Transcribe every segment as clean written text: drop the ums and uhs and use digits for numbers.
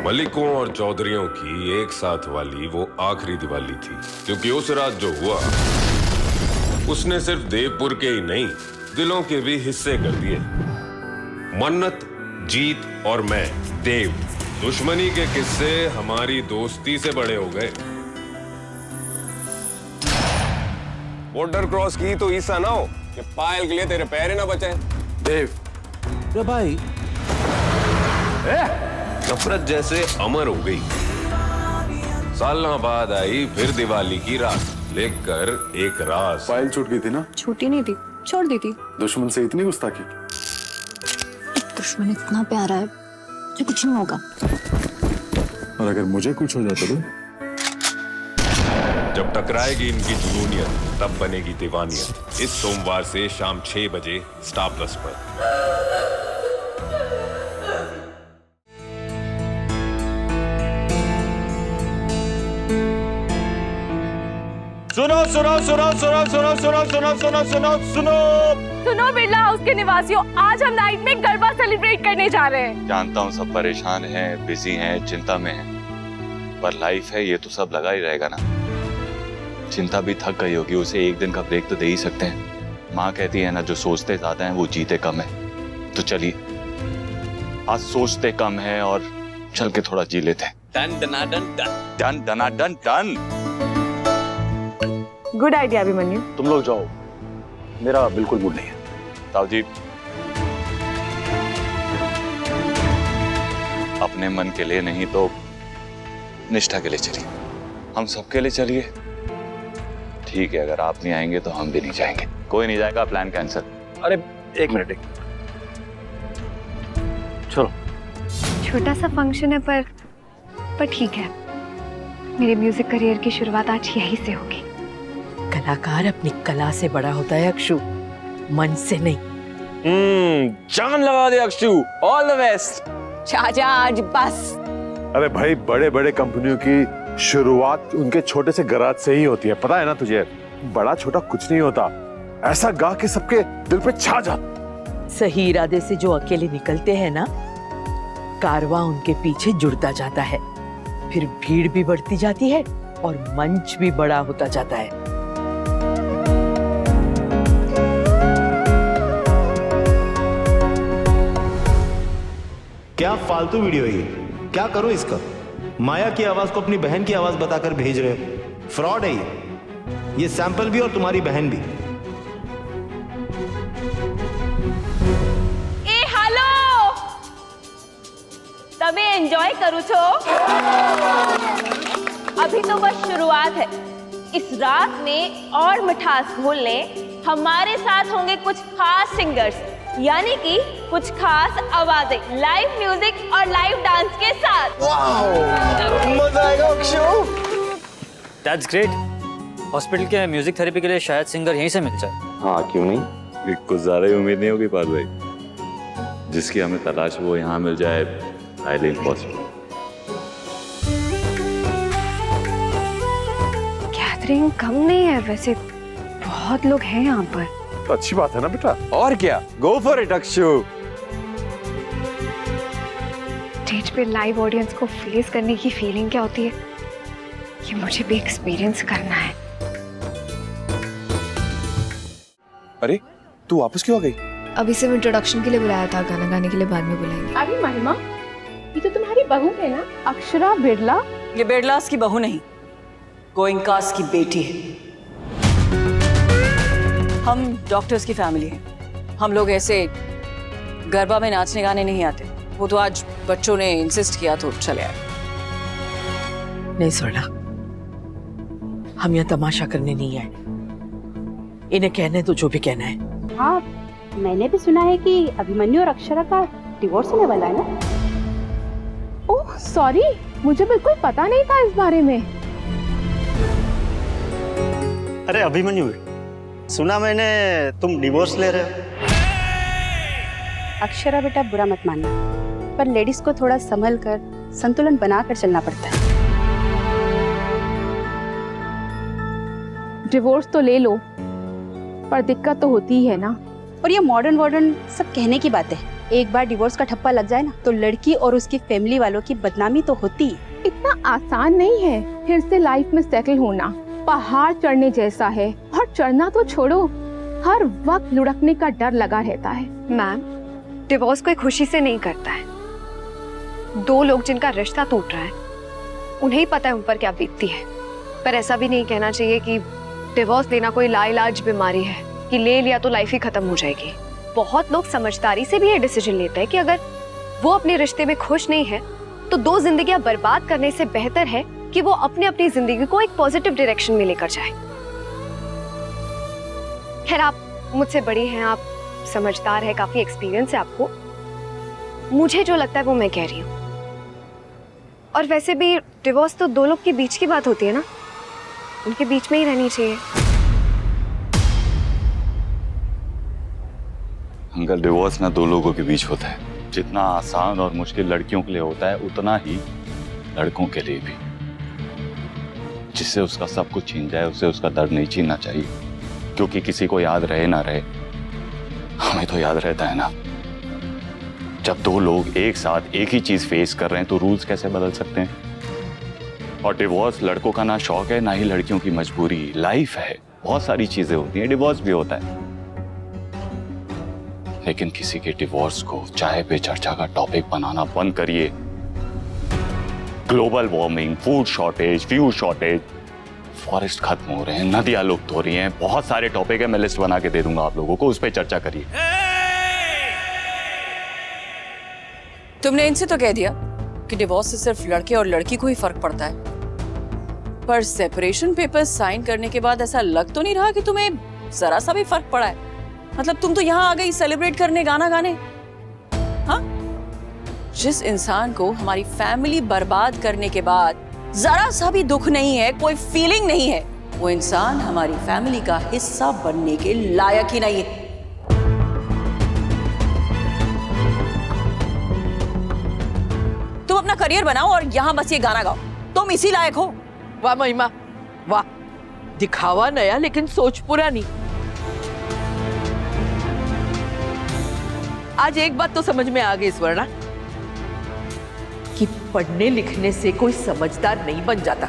मलिकों और चौधरियों की एक साथ वाली वो आखिरी दिवाली थी, क्योंकि उस रात जो हुआ उसने सिर्फ देवपुर के ही नहीं, दिलों के भी हिस्से कर दिए। मन्नत, जीत और मैं, देव, दुश्मनी के किस्से हमारी दोस्ती से बड़े हो गए। बॉर्डर क्रॉस की तो ईसा ना हो कि पायल के लिए तेरे पैर ही ना बचे। देव भाई नफरत जैसे अमर हो गई। सालों बाद आई फिर दिवाली की रात, लेकर एक राज। पायल छूट गई थी ना? छूटी नहीं थी, छोड़ दी थी। दुश्मन से इतनी गुस्ताखी? दुश्मन इतना प्यारा है जो कुछ नहीं होगा। और अगर मुझे कुछ हो जाता तो? जब टकराएगी इनकी जुनूनियत तब बनेगी दीवानियत। इस सोमवार से शाम 6 बजे स्टार प्लस पर। सुनो सुनो सुनो सुनो सुनो सुनो सुनो सुनो सुनो सुनो सुनो बिरला हाउस के निवासियों, आज हम नाइट में गरबा सेलिब्रेट करने जा रहे हैं। जानता हूँ सब परेशान हैं, बिजी हैं, चिंता में हैं, पर लाइफ है, ये तो सब लगा ही रहेगा ना। चिंता भी थक गई होगी, उसे एक दिन का ब्रेक तो दे ही सकते हैं। माँ कहती है ना, जो सोचते ज्यादा हैं वो जीते कम है। तो चलिए आज सोचते कम है और चल के थोड़ा जी लेते हैं। डन डना डन डन डन डना डन डन। Good idea Abhimanyu. तुम लोग जाओ, मेरा बिल्कुल मूड नहीं है। ताऊ जी, अपने मन के लिए नहीं तो निष्ठा के लिए चलिए, हम सबके लिए चलिए। ठीक है, अगर आप नहीं आएंगे तो हम भी नहीं जाएंगे। कोई नहीं जाएगा, प्लान कैंसिल। अरे एक मिनट चलो। छोटा सा फंक्शन है पर ठीक है। मेरे म्यूजिक करियर की शुरुआत आज यहीं से होगी। कलाकार अपनी कला से बड़ा होता है अक्षु, मन से नहीं। जान लगा दे अक्षु, ऑल द बेस्ट। चाचा आज बस। अरे भाई, बड़े बड़े कंपनियों की शुरुआत उनके छोटे से गराज से ही होती है, पता है ना तुझे? बड़ा छोटा कुछ नहीं होता, ऐसा गा के सबके दिल पे छा जा। सही इरादे से जो अकेले निकलते हैं ना, कारवां उनके पीछे जुड़ता जाता है, फिर भीड़ भी बढ़ती जाती है और मंच भी बड़ा होता जाता है। क्या फालतू वीडियो है ये? क्या करूं इसका? माया की आवाज को अपनी बहन की आवाज बताकर भेज रहे हो। फ्रॉड है ये सैंपल भी और तुम्हारी बहन भी। ए हेलो, तबे एंजॉय करू छो। अभी तो बस शुरुआत है। इस रात में और मिठास घोलने हमारे साथ होंगे कुछ खास सिंगर्स, यानी कि कुछ खास आवाजें, लाइव म्यूजिक और लाइव डांस के साथ। मजा आएगा अक्षु। That's great. हॉस्पिटल के म्यूजिक थेरेपी के लिए शायद सिंगर यहीं से मिल जाए। हाँ, क्यों नहीं? कुछ ज्यादा ही उम्मीद नहीं होगी पाल भाई। जिसकी हमें तलाश वो यहाँ मिल जाए, हाईली इम्पॉसिबल। गैदरिंग कम नहीं है वैसे, बहुत लोग हैं यहाँ पर। तो अच्छी बात है ना बेटा। और क्या, go for it Akshu. Stage पे लाइव ऑडियंस को फेस करने की फीलिंग क्या होती है, ये मुझे भी एक्सपीरियंस करना है। अरे तू वापस क्यों आ गई? अभी सिर्फ इंट्रोडक्शन के लिए बुलाया था, गाना गाने के लिए बाद में बुलाएंगे। अभी महिमा, ये तो तुम्हारी बहू है ना, अक्षरा बिरला। ये बिरलास की बहू नहीं, गोइंकास की बेटी है। हम डॉक्टर्स की फैमिली हैं। हम लोग ऐसे गरबा में नाचने गाने नहीं आते। वो तो आज बच्चों ने इंसिस्ट किया तो चले आए। नहीं सोना, हम यहाँ तमाशा करने नहीं आए। इन्हें कहने तो जो भी कहना है। हाँ, मैंने भी सुना है कि अभिमन्यु और अक्षरा का डिवोर्स होने वाला है ना? ओह सॉरी, मुझे बिल्कुल पता नहीं था इस बारे में। अरे अभिमन्यु, सुना मैंने तुम डिवोर्स ले रहे हो। अक्षरा बेटा, बुरा मत मानना, पर लेडीज को थोड़ा संभल कर, संतुलन बनाकर चलना पड़ता है। डिवोर्स तो ले लो, पर दिक्कत तो होती ही है ना। और ये मॉडर्न सब कहने की बात है। एक बार डिवोर्स का ठप्पा लग जाए ना तो लड़की और उसकी फैमिली वालों की बदनामी तो होती है। इतना आसान नहीं है फिर से लाइफ में सेटल होना, पहाड़ चढ़ने जैसा है। और चढ़ना तो छोड़ो, हर वक्त लुढ़कने का डर लगा रहता है। मैम, डिवोर्स कोई खुशी से नहीं करता है। दो लोग जिनका रिश्ता टूट रहा है, उन्हें ही पता है उन पर क्या बीतती है। पर ऐसा भी नहीं कहना चाहिए कि डिवोर्स लेना कोई लाइलाज बीमारी है कि ले लिया तो लाइफ ही खत्म हो जाएगी। बहुत लोग समझदारी से भी ये डिसीजन लेते हैं कि अगर वो अपने रिश्ते में खुश नहीं है तो दो जिंदगियां बर्बाद करने से बेहतर है कि वो अपनी अपनी जिंदगी को एक पॉजिटिव डायरेक्शन में लेकर जाए। खैर, आप मुझसे बड़ी हैं, आप समझदार है, काफी एक्सपीरियंस है आपको। मुझे जो लगता है वो मैं कह रही हूँ। और वैसे भी डिवोर्स तो दो लोग के बीच की बात होती है ना, उनके बीच में ही रहनी चाहिए। अंकल, डिवोर्स ना दो लोगों के बीच होता है। जितना आसान और मुश्किल लड़कियों के लिए होता है उतना ही लड़कों के लिए भी। जिससे उसका सब कुछ छीन जाए उसे उसका दर्द नहीं छीनना चाहिए, क्योंकि किसी को याद रहे ना रहे, हमें तो याद रहता है ना। जब दो लोग एक साथ एक ही चीज फेस कर रहे हैं तो रूल्स कैसे बदल सकते हैं। और डिवोर्स लड़कों का ना शौक है ना ही लड़कियों की मजबूरी, लाइफ है। बहुत सारी चीजें होती हैं, डिवोर्स भी होता है। लेकिन किसी के डिवोर्स को चाय पे चर्चा का टॉपिक बनाना बंद करिए। Global warming, food shortage, fuel shortage, forest खत्म हो रहे हैं, नदियां लुप्त हो रही हैं, बहुत सारे टॉपिक है। मैं लिस्ट बना के दे दूंगा आप लोगों को, उस पर चर्चा करिए। तुमने इनसे तो कह दिया कि डिवोर्स से सिर्फ लड़के और लड़की को ही फर्क पड़ता है, पर सेपरेशन पेपर्स साइन करने के बाद ऐसा लग तो नहीं रहा कि तुम्हें जरा सा भी फर्क पड़ा है। मतलब तुम तो यहाँ आ गई सेलिब्रेट करने, गाना गाने। हाँ, जिस इंसान को हमारी फैमिली बर्बाद करने के बाद जरा सा भी दुख नहीं है, कोई फीलिंग नहीं है, वो इंसान हमारी फैमिली का हिस्सा बनने के लायक ही नहीं है। तुम अपना करियर बनाओ और यहाँ बस ये गाना गाओ, तुम इसी लायक हो। वाह महिमा, वाह। दिखावा नया लेकिन सोच पुरानी। आज एक बात तो समझ में आ गई स्वर्णा, कि पढ़ने लिखने से कोई समझदार नहीं बन जाता।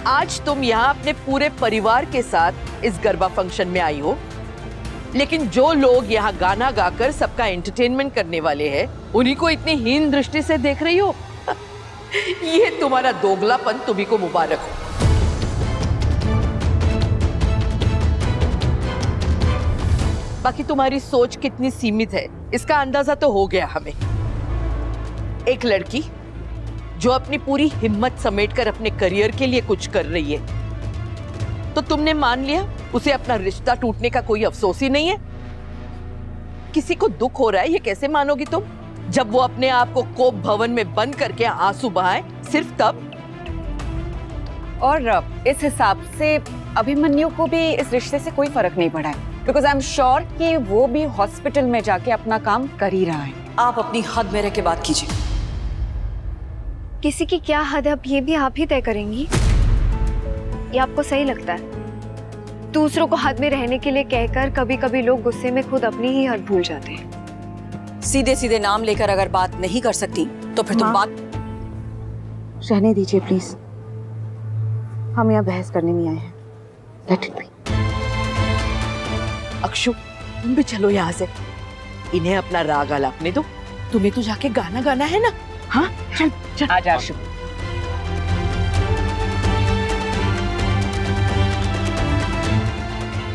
आज तुम यहाँ अपने पूरे परिवार के साथ इस गरबा फंक्शन में आई हो, लेकिन जो लोग यहाँ गाना गाकर सबका एंटरटेनमेंट करने वाले हैं, उन्हीं को इतनी हीन दृष्टि से देख रही हो। ये तुम्हारा दोगलापन तुम्ही को मुबारक हो। बाकी तुम्हारी सोच कितनी सीमित है इसका अंदाजा तो हो गया हमें। एक लड़की जो अपनी पूरी हिम्मत समेटकर अपने करियर के लिए कुछ कर रही है, तो तुमने मान लिया उसे अपना रिश्ता टूटने का कोई अफसोस ही नहीं है। किसी को दुख हो रहा है ये कैसे मानोगी तुम, जब वो अपने आप को कोप भवन में बंद करके आंसू बहाए, सिर्फ तब। और इस हिसाब से अभिमन्यु को भी इस रिश्ते से कोई फर्क नहीं पड़ा है, बिकॉज आई एम श्योर कि वो भी हॉस्पिटल में जाके अपना काम कर ही रहा है। आप अपनी हद में रह के बात कीजिए। किसी की क्या हद है अब ये भी आप ही तय करेंगी। ये आपको सही लगता है? दूसरों को हद में रहने के लिए कहकर कभी कभी लोग गुस्से में खुद अपनी ही हद भूल जाते हैं। सीधे सीधे नाम लेकर अगर बात नहीं कर सकती तो फिर तुम बात रहने दीजिए प्लीज, हम यहाँ बहस करने नहीं आए हैं। Let it be. अक्षु, तुम भी चलो यहाँ से, इन्हें अपना राग आलापने दो। तुम्हें तो जाके गाना गाना है ना। हाँ चल चल। आ जा अक्षु।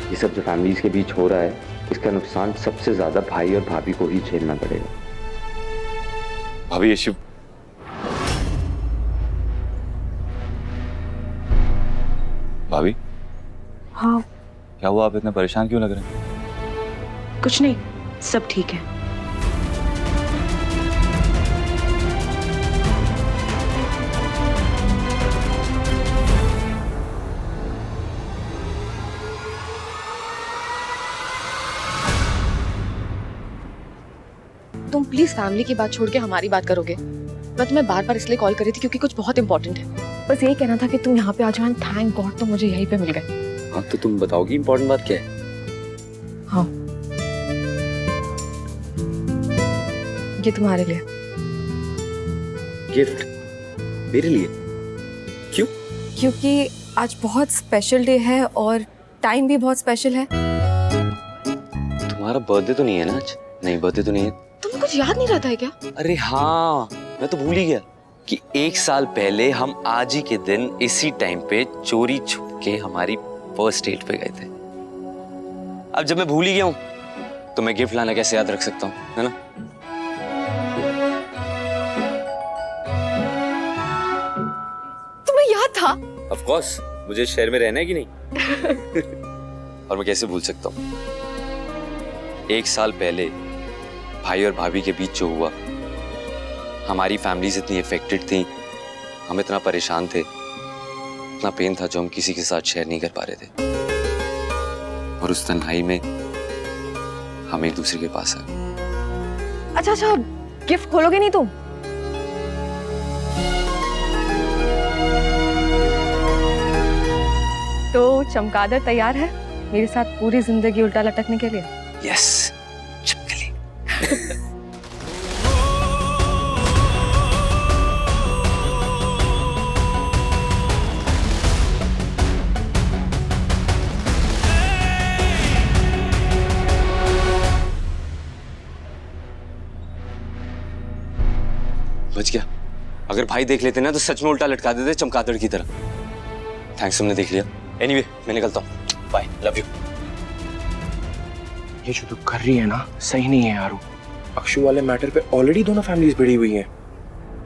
ये सब जो फैमिलीज के बीच हो रहा है, इसका नुकसान सबसे ज्यादा भाई और भाभी को ही झेलना पड़ेगा। भाभी, ये शिव भाभी। हाँ, क्या हुआ? आप इतने परेशान क्यों लग रहे हैं? कुछ नहीं, सब ठीक है। तुम प्लीज फैमिली की बात छोड़ के हमारी बात करोगे? मैं तुम्हें बार बार इसलिए कॉल करी थी क्योंकि कुछ बहुत इंपॉर्टेंट है। बस यही कहना था कि तुम यहाँ पे आ जाओ। थैंक गॉड तुम मुझे यहीं पे मिल गए। हाँ, तो तुम बताओगी इम्पोर्टेंट बात क्या है? हाँ, ये तुम्हारे लिए। गिफ्ट मेरे लिए? क्यों? क्योंकि आज बहुत स्पेशल डे है और टाइम भी बहुत स्पेशल है। तुम्हारा बर्थडे तो नहीं है ना आज? नहीं, बर्थडे तो नहीं है। तुम्हें कुछ याद नहीं रहता है क्या? अरे हाँ, मैं तो भूल ही गया कि 1 साल पहले हम आज ही के दिन इसी टाइम पे चोरी छुप के हमारी फर्स्ट डेट पे गए थे। अब जब मैं भूल ही गया हूँ तो मैं गिफ्ट लाना कैसे याद रख सकता हूँ, है ना? तुम्हें याद था? ऑफ कोर्स, मुझे शहर में रहना है कि नहीं? और मैं कैसे भूल सकता हूँ? 1 साल पहले भाई और भाभी के बीच जो हुआ, हमारी फैमिलीज इतनी इफेक्टेड थी, हम इतना परेशान थे, इतना पेन था जो हम किसी के साथ शेयर नहीं कर पा रहे थे। और उस तन्हाई में हम एक दूसरे के पास आए। अच्छा, गिफ्ट खोलोगे नहीं तुम? तो चमगादड़ तैयार है मेरे साथ पूरी जिंदगी उल्टा लटकने के लिए? यस, छिपकली। बच गया। अगर भाई देख लेते ना तो सच में उल्टा लटका देते चमगादड़ की तरह। थैंक्स, तुमने देख लिया। एनीवे, मैं निकलता हूँ। Bye, love you. ये जो तू कर रही है ना, सही नहीं है यारू। अक्षु वाले मैटर पे ऑलरेडी दोनों फैमिलीज भिड़ी हुई हैं।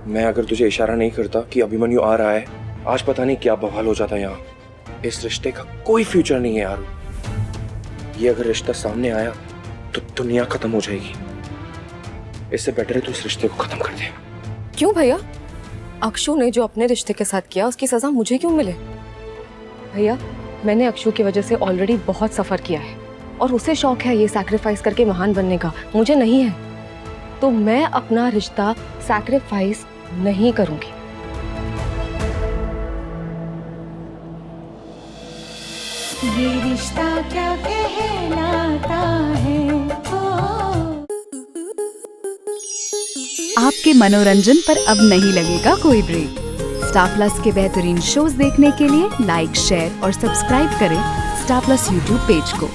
मैं अगर तुझे इशारा नहीं करता कि अभिमन्यु आ रहा है, आज पता नहीं क्या बवाल हो जाता यहाँ। इस रिश्ते का कोई फ्यूचर नहीं है यारू। ये अगर रिश्ता सामने आया तो दुनिया खत्म हो जाएगी। इससे बेटर है तू इस रिश्ते को खत्म कर दे। क्यों भैया? अक्षु ने जो अपने रिश्ते के साथ किया उसकी सजा मुझे क्यों मिले? भैया, मैंने अक्षु की वजह से ऑलरेडी बहुत सफर किया है और उसे शौक है ये सैक्रिफाइस करके महान बनने का, मुझे नहीं है। तो मैं अपना रिश्ता सैक्रिफाइस नहीं करूंगी। ये रिश्ता क्या कहलाता है। आपके मनोरंजन पर अब नहीं लगेगा कोई ब्रेक। स्टार प्लस के बेहतरीन शोज देखने के लिए लाइक, शेयर और सब्सक्राइब करें स्टार प्लस यूट्यूब पेज को।